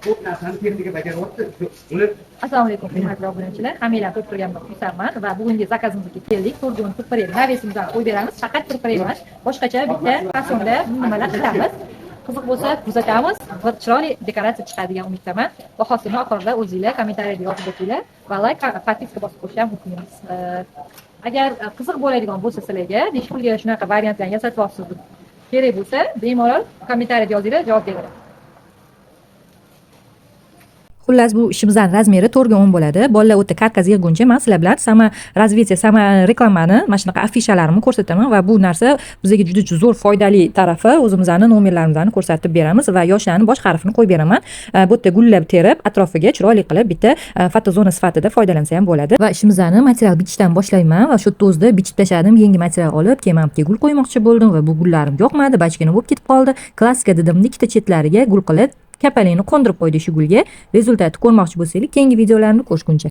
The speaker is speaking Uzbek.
ko'p narsani texnika bajaryapti. Uni Assalomu alaykum hurmatli obunachilar. Hammanglarni ko'p ko'rganimdan xursandman va bugungi zakazimizga keldik. To'rtgun purpire navesimizdan qo'yib beramiz. Faqat purpire emas, boshqacha bitta fasonda nimalar qilamiz. Qiziq bo'lsa kuzatamiz. Bir chiroyli dekoratsiya chiqadi degan umiddaman. Bahosini oxirida o'zingizlar kommentariyada yozib o'tinglar va layk, podpiska bosib qo'yishni ham unutmaymiz. Agar qiziq bo'ladigan bo'lsa sizlarga, necha pulga shunaqa variantlarni yasatyapsiz deb kerak bo'lsa, bemalol kommentariyada yozinglar, javob beraman. Xullas bu ishimizdan razmeri 4 ga 10 bo'ladi. Bolalar o'ta karkaz yig'guncha men sizlar bilan sama razvitiya, sama reklamani, mana shunaqa afishalarimni ko'rsataman va bu narsa bizga juda zo'r foydali tarafi, o'zimizning nomerlarimizni ko'rsatib beramiz va yoshlarning bosh harfini qo'yib beraman. Bu yerda gullab terib, atrofiga chiroyli qilib bitta fotozona sifatida foydalansa ham bo'ladi. Va ishimizni material bichishdan boshlayman va shu yerda o'zida bichib tashladim. Yangi material olib, kemamga gul qo'ymoqchi bo'ldim va bu gullarim yoqmadi, bachkina bo'lib ketib qoldi. Klassika dedim, ikkita chetlariga gul qilib kapalingni qo'ndirib qo'ydi shu gulga. Rezultatni ko'rmoqchi bo'lsangiz, keyingi videolarni ko'rishguncha.